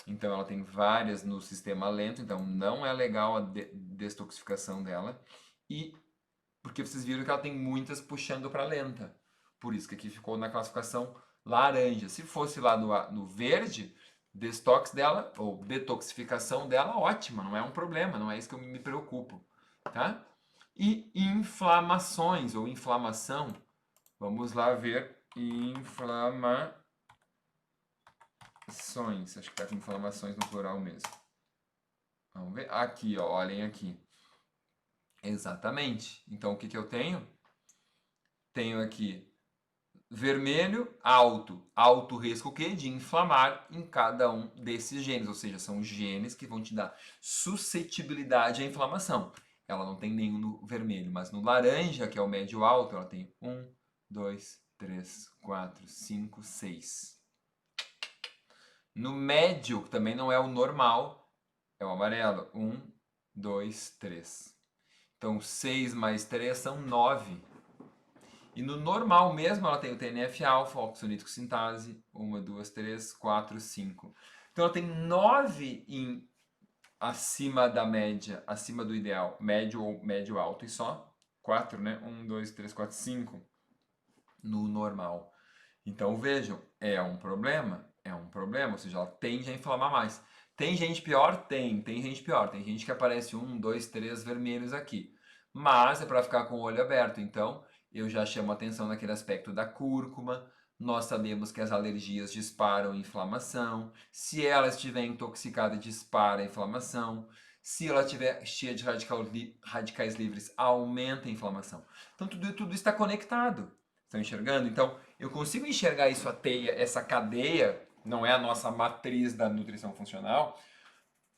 [SPEAKER 1] Então ela tem várias no sistema lento, então não é legal a detoxificação dela. E porque vocês viram que ela tem muitas puxando para lenta. Por isso que aqui ficou na classificação laranja. Se fosse lá no verde, destox dela, ou detoxificação dela, ótima, não é um problema, não é isso que eu me preocupo, tá? E inflamações ou inflamação, vamos lá ver inflamações. Acho que tá com inflamações no plural mesmo. Vamos ver. Aqui, ó, olhem aqui. Exatamente. Então, o que que eu tenho? Tenho aqui vermelho, alto risco o quê? De inflamar em cada um desses genes, ou seja, são genes que vão te dar suscetibilidade à inflamação. Ela não tem nenhum no vermelho, mas no laranja, que é o médio alto, ela tem 1, 2, 3, 4, 5, 6. No médio, que também não é o normal, é o amarelo. 1, 2, 3. Então, 6 mais 3 são 9. E no normal mesmo, ela tem o TNF-alfa, oxonítrico sintase, 1, 2, 3, 4, 5. Então, ela tem 9 acima da média, acima do ideal, médio ou médio alto, e só 4, né? 1, 2, 3, 4, 5 no normal. Então, vejam, é um problema, ou seja, ela tende a inflamar mais. Tem gente pior? Tem gente pior. Tem gente que aparece 1, 2, 3 vermelhos aqui. Mas é para ficar com o olho aberto. Então, eu já chamo atenção naquele aspecto da cúrcuma. Nós sabemos que as alergias disparam a inflamação. Se ela estiver intoxicada, dispara a inflamação. Se ela estiver cheia de radicais livres, aumenta a inflamação. Então, tudo está conectado. Estão enxergando? Então, eu consigo enxergar isso, a teia, essa cadeia, não é a nossa matriz da nutrição funcional,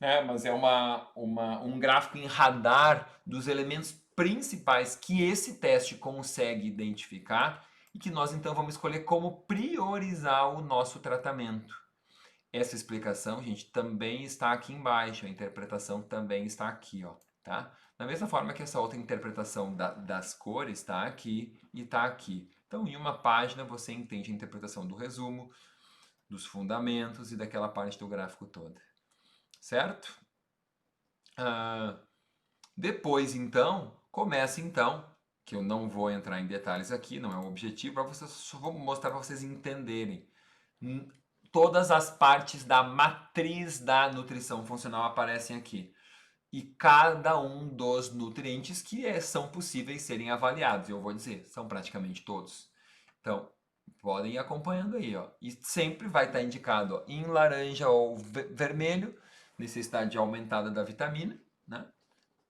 [SPEAKER 1] né? Mas é um gráfico em radar dos elementos principais que esse teste consegue identificar e que nós então vamos escolher como priorizar o nosso tratamento. Essa explicação, gente, também está aqui embaixo, a interpretação também está aqui, ó, tá? Da mesma forma que essa outra interpretação das cores está aqui e está aqui. Então, em uma página, você entende a interpretação do resumo, dos fundamentos e daquela parte do gráfico toda. Certo? Depois, então, começa então, que eu não vou entrar em detalhes aqui, não é o objetivo, para vocês, só vou mostrar para vocês entenderem. Todas as partes da matriz da nutrição funcional aparecem aqui. E cada um dos nutrientes que são possíveis serem avaliados. Eu vou dizer, são praticamente todos. Então, podem ir acompanhando aí, ó. E sempre vai estar indicado, ó, em laranja ou vermelho, necessidade aumentada da vitamina, né?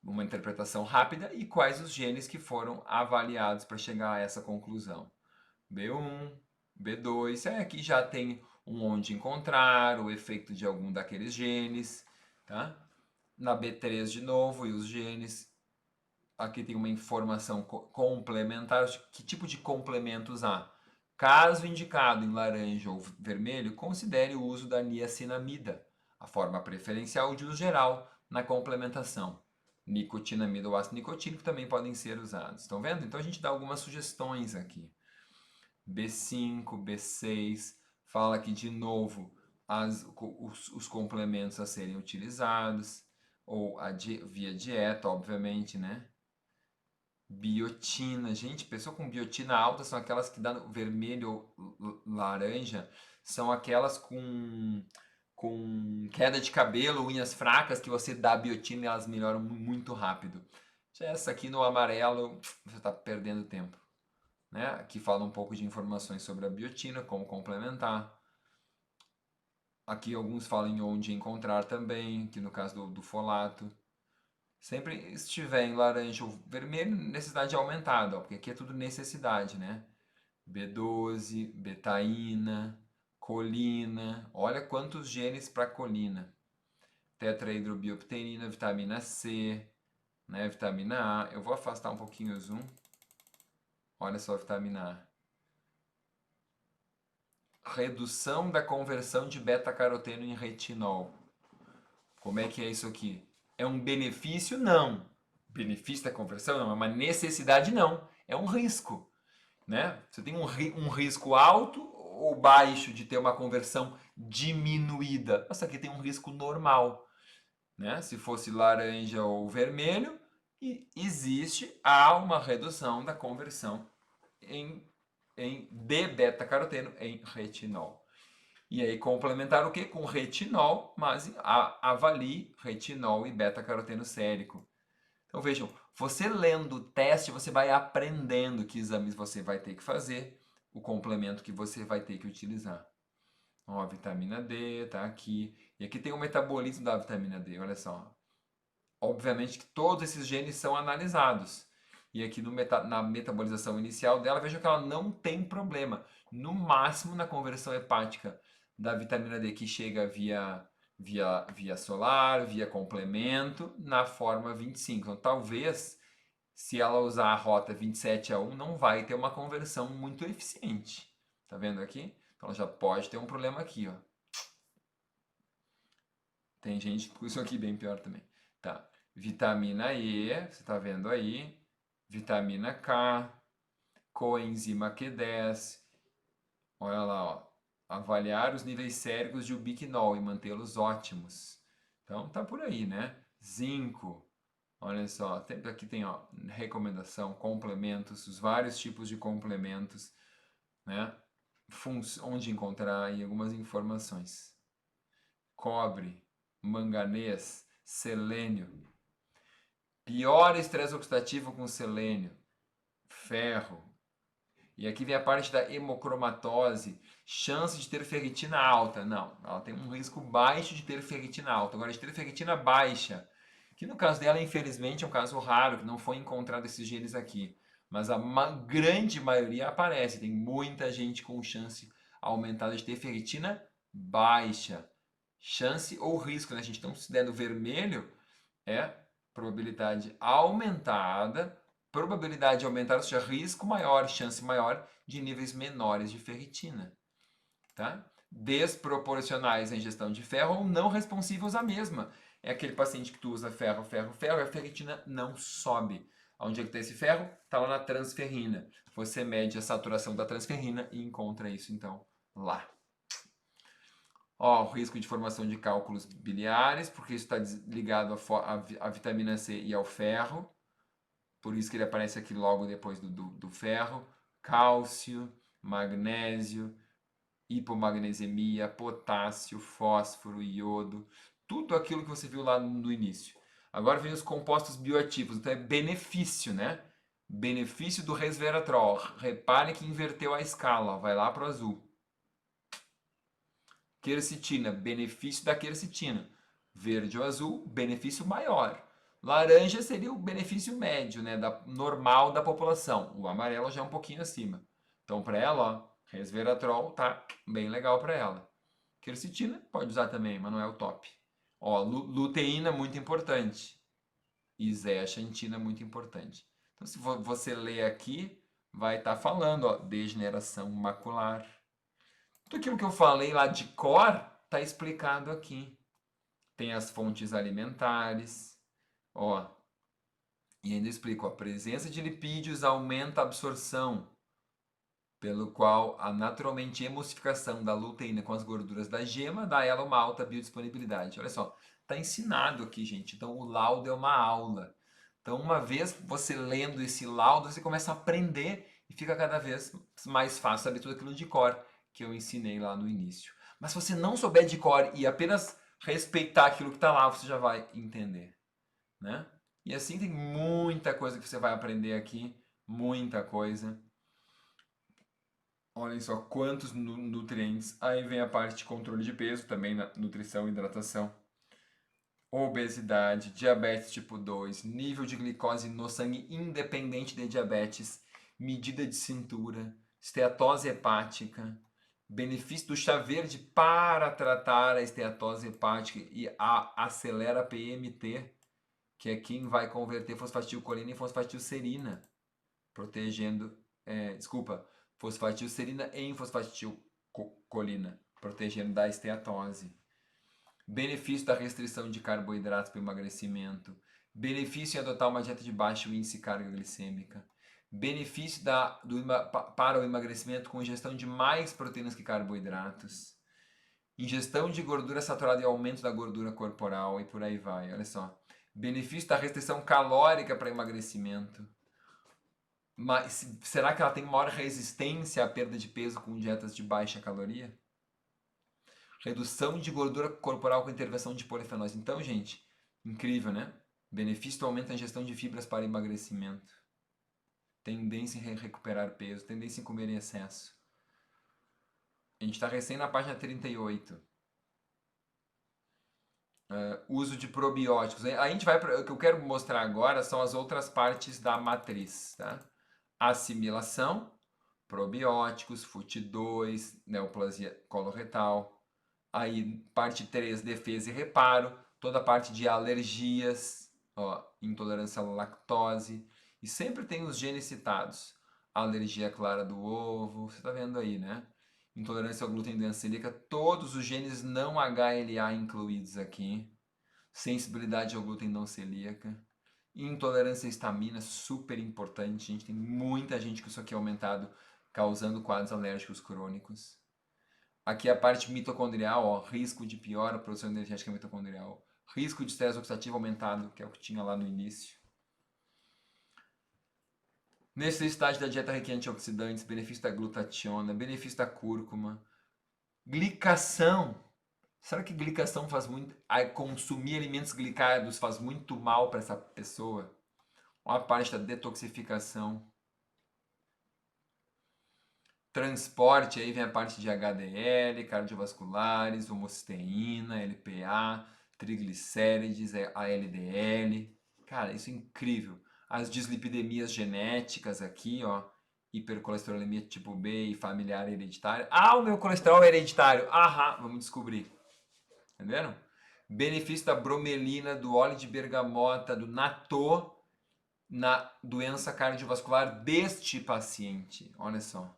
[SPEAKER 1] Uma interpretação rápida e quais os genes que foram avaliados para chegar a essa conclusão. B1, B2, aqui já tem um onde encontrar, o efeito de algum daqueles genes, tá? Na B3 de novo, e os genes. Aqui tem uma informação complementar. Que tipo de complementos há? Caso indicado em laranja ou vermelho, considere o uso da niacinamida, a forma preferencial de uso geral na complementação. Nicotinamida ou ácido nicotínico também podem ser usados. Estão vendo? Então a gente dá algumas sugestões aqui. B5, B6, fala aqui de novo os complementos a serem utilizados, ou via dieta, obviamente, né? Biotina. Gente, pessoa com biotina alta são aquelas que dão vermelho ou laranja, são aquelas com queda de cabelo, unhas fracas, que você dá biotina e elas melhoram muito rápido. Já essa aqui no amarelo, você está perdendo tempo. Né? Aqui fala um pouco de informações sobre a biotina, como complementar. Aqui alguns falam em onde encontrar também, que no caso do folato. Sempre estiver em laranja ou vermelho, necessidade aumentada, ó, porque aqui é tudo necessidade, né? B12, betaína, colina. Olha quantos genes para colina. Tetrahidrobiopterina, vitamina C, né? Vitamina A. Eu vou afastar um pouquinho o zoom. Olha só a vitamina A. Redução da conversão de beta-caroteno em retinol. Como é que é isso aqui? É um benefício? Não. Benefício da conversão? Não. É uma necessidade? Não. É um risco. Né? Você tem um risco alto ou baixo de ter uma conversão diminuída? Essa aqui tem um risco normal. Né? Se fosse laranja ou vermelho, há uma redução da conversão de beta-caroteno em retinol. E aí complementar o que? Com retinol, mas avalie retinol e beta-caroteno sérico. Então vejam, você lendo o teste, você vai aprendendo que exames você vai ter que fazer, o complemento que você vai ter que utilizar. Ó, a vitamina D tá aqui. E aqui tem o metabolismo da vitamina D, olha só. Obviamente que todos esses genes são analisados. E aqui na metabolização inicial dela, veja que ela não tem problema. No máximo na conversão hepática da vitamina D, que chega via solar, via complemento, na forma 25. Então, talvez, se ela usar a rota 27A1, não vai ter uma conversão muito eficiente. Tá vendo aqui? Então, ela já pode ter um problema aqui, ó. Tem gente com isso aqui bem pior também. Tá. Vitamina E, você está vendo aí. Vitamina K, coenzima Q10. Olha lá, ó. Avaliar os níveis séricos de ubiquinol e mantê-los ótimos. Então tá por aí, né? Zinco. Olha só, aqui tem ó, recomendação, complementos, os vários tipos de complementos, né? Onde encontrar e algumas informações. Cobre, manganês, selênio. Pior estresse oxidativo com selênio, ferro. E aqui vem a parte da hemocromatose, chance de ter ferritina alta. Não, ela tem um risco baixo de ter ferritina alta. Agora, de ter ferritina baixa, que no caso dela, infelizmente, é um caso raro, que não foi encontrado esses genes aqui. Mas a grande maioria aparece. Tem muita gente com chance aumentada de ter ferritina baixa. Chance ou risco, né, gente? Então, se der no vermelho, é probabilidade aumentada, ou seja, risco maior, chance maior de níveis menores de ferritina. Tá? Desproporcionais à ingestão de ferro ou não responsivos à mesma. É aquele paciente que tu usa ferro, ferro, ferro, e a ferritina não sobe. Onde é que está esse ferro? Está lá na transferrina. Você mede a saturação da transferrina e encontra isso, então, lá. Ó, o risco de formação de cálculos biliares, porque isso está ligado à vitamina C e ao ferro. Por isso que ele aparece aqui logo depois do ferro. Cálcio, magnésio, hipomagnesemia, potássio, fósforo, iodo. Tudo aquilo que você viu lá no início. Agora vem os compostos bioativos. Então é benefício, né? Benefício do resveratrol. Repare que inverteu a escala. Vai lá para o azul. Quercetina, benefício da quercetina. Verde ou azul, benefício maior. Laranja seria o benefício médio, né, normal da população. O amarelo já é um pouquinho acima. Então, para ela, ó, resveratrol tá bem legal para ela. Quercetina pode usar também, mas não é o top. Ó, luteína muito importante. E zeaxantina muito importante. Então, se você ler aqui, vai estar falando, ó, degeneração macular. Tudo aquilo que eu falei lá de cor está explicado aqui. Tem as fontes alimentares, ó. E ainda explico, a presença de lipídios aumenta a absorção, pelo qual a naturalmente emulsificação da luteína com as gorduras da gema dá a ela uma alta biodisponibilidade. Olha só, está ensinado aqui, gente. Então o laudo é uma aula. Então, uma vez você lendo esse laudo, você começa a aprender e fica cada vez mais fácil saber tudo aquilo de cor que eu ensinei lá no início. Mas se você não souber de cor e apenas respeitar aquilo que está lá, você já vai entender, né? E assim tem muita coisa que você vai aprender aqui, muita coisa. Olhem só quantos nutrientes. Aí vem a parte de controle de peso, também na nutrição e hidratação. Obesidade, diabetes tipo 2, nível de glicose no sangue independente de diabetes, medida de cintura, esteatose hepática, benefício do chá verde para tratar a esteatose hepática e acelera a PMT, que é quem vai converter fosfatilcolina em fosfatilserina, protegendo, fosfatilserina em fosfatilcolina, protegendo da esteatose. Benefício da restrição de carboidratos para o emagrecimento. Benefício em adotar uma dieta de baixo índice de carga glicêmica. Benefício para o emagrecimento com ingestão de mais proteínas que carboidratos. Ingestão de gordura saturada e aumento da gordura corporal e por aí vai. Olha só. Benefício da restrição calórica para emagrecimento. Mas será que ela tem maior resistência à perda de peso com dietas de baixa caloria? Redução de gordura corporal com intervenção de polifenóis. Então, gente, incrível, né? Benefício do aumento da ingestão de fibras para emagrecimento. Tendência em recuperar peso. Tendência em comer em excesso. A gente está recém na página 38. Uso de probióticos. A gente vai o que eu quero mostrar agora são as outras partes da matriz, tá? Assimilação, probióticos, FUT2, neoplasia coloretal. Aí, parte 3, defesa e reparo. Toda a parte de alergias, ó, intolerância à lactose. E sempre tem os genes citados. Alergia clara do ovo, você tá vendo aí, né? Intolerância ao glúten e doença celíaca. Todos os genes não HLA incluídos aqui. Sensibilidade ao glúten não celíaca. Intolerância à histamina, super importante. Gente, tem muita gente que isso aqui é aumentado, causando quadros alérgicos crônicos. Aqui a parte mitocondrial, ó, risco de piora, produção energética mitocondrial. Risco de estresse oxidativo aumentado, que é o que tinha lá no início. Necessidade da dieta rica em antioxidantes, benefício da glutationa, benefício da cúrcuma. Glicação. Será que glicação faz muito... consumir alimentos glicados faz muito mal para essa pessoa? Olha a parte da detoxificação. Transporte, aí vem a parte de HDL, cardiovasculares, homocisteína, LPA, triglicérides, a LDL. Cara, isso é incrível. As dislipidemias genéticas aqui, ó. Hipercolesterolemia tipo B e familiar hereditária. Ah, o meu colesterol é hereditário. Aham, vamos descobrir. Entenderam? Benefício da bromelina, do óleo de bergamota, do natô na doença cardiovascular deste paciente. Olha só.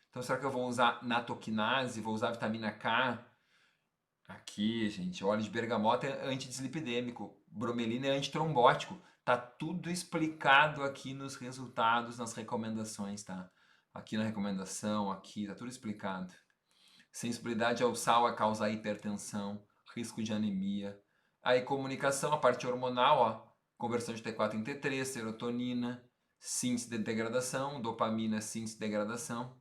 [SPEAKER 1] Então, será que eu vou usar natoquinase? Vou usar vitamina K? Aqui, gente, óleo de bergamota é antidislipidêmico, bromelina é antitrombótico. Tá tudo explicado aqui nos resultados, nas recomendações, tá? Aqui na recomendação, aqui, tá tudo explicado. Sensibilidade ao sal a causar hipertensão, risco de anemia. Aí, comunicação, a parte hormonal, ó. Conversão de T4 em T3, serotonina, síntese de degradação, dopamina, síntese de degradação.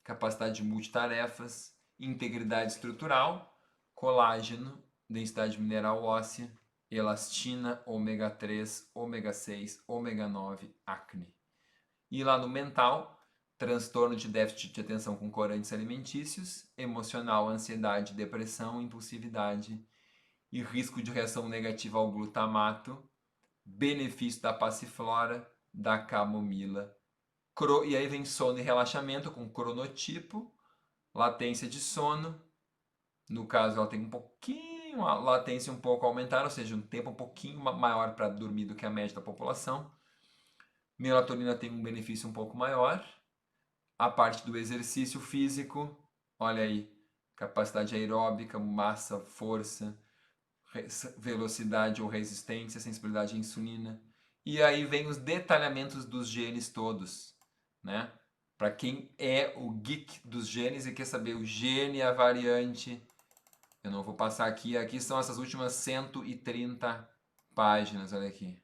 [SPEAKER 1] Capacidade de multitarefas, integridade estrutural, colágeno, densidade mineral óssea, elastina, ômega 3, ômega 6, ômega 9, acne. E lá no mental, transtorno de déficit de atenção com corantes alimentícios, emocional, ansiedade, depressão, impulsividade e risco de reação negativa ao glutamato, benefício da passiflora, da camomila. E aí vem sono e relaxamento com cronotipo, latência de sono. No caso, ela tem um pouquinho, a latência um pouco aumentada, ou seja, um tempo um pouquinho maior para dormir do que a média da população. Melatonina tem um benefício um pouco maior. A parte do exercício físico, olha aí, capacidade aeróbica, massa, força, velocidade ou resistência, sensibilidade à insulina. E aí vem os detalhamentos dos genes todos, né? Para quem é o geek dos genes e quer saber o gene e a variante, eu não vou passar aqui. Aqui são essas últimas 130 páginas, olha aqui.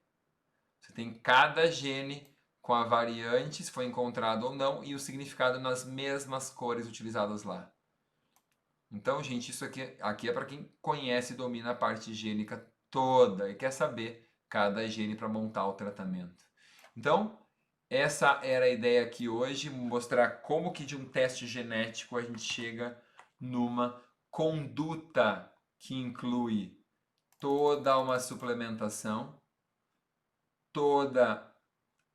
[SPEAKER 1] Você tem cada gene com a variante, se foi encontrado ou não, e o significado nas mesmas cores utilizadas lá. Então, gente, isso aqui é para quem conhece e domina a parte gênica toda e quer saber cada gene para montar o tratamento. Então, essa era a ideia aqui hoje, mostrar como que de um teste genético a gente chega numa conduta que inclui toda uma suplementação, toda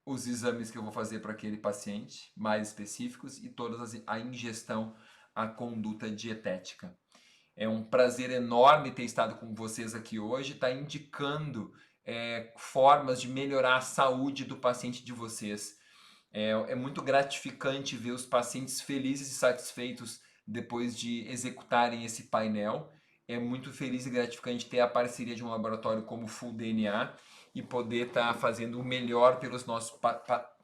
[SPEAKER 1] os exames que eu vou fazer para aquele paciente, mais específicos, e toda a ingestão, a conduta dietética. É um prazer enorme ter estado com vocês aqui hoje, tá indicando formas de melhorar a saúde do paciente de vocês. É muito gratificante ver os pacientes felizes e satisfeitos depois de executarem esse painel. É muito feliz e gratificante ter a parceria de um laboratório como o Full DNA e poder estar fazendo o melhor pelos nossos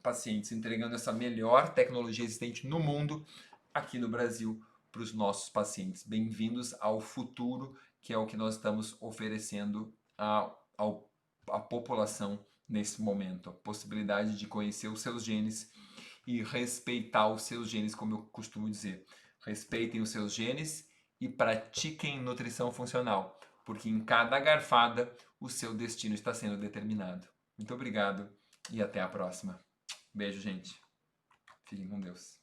[SPEAKER 1] pacientes, entregando essa melhor tecnologia existente no mundo, aqui no Brasil, para os nossos pacientes. Bem-vindos ao futuro, que é o que nós estamos oferecendo à população nesse momento. A possibilidade de conhecer os seus genes e respeitar os seus genes, como eu costumo dizer. Respeitem os seus genes e pratiquem nutrição funcional, porque em cada garfada o seu destino está sendo determinado. Muito obrigado e até a próxima. Beijo, gente. Fiquem com Deus.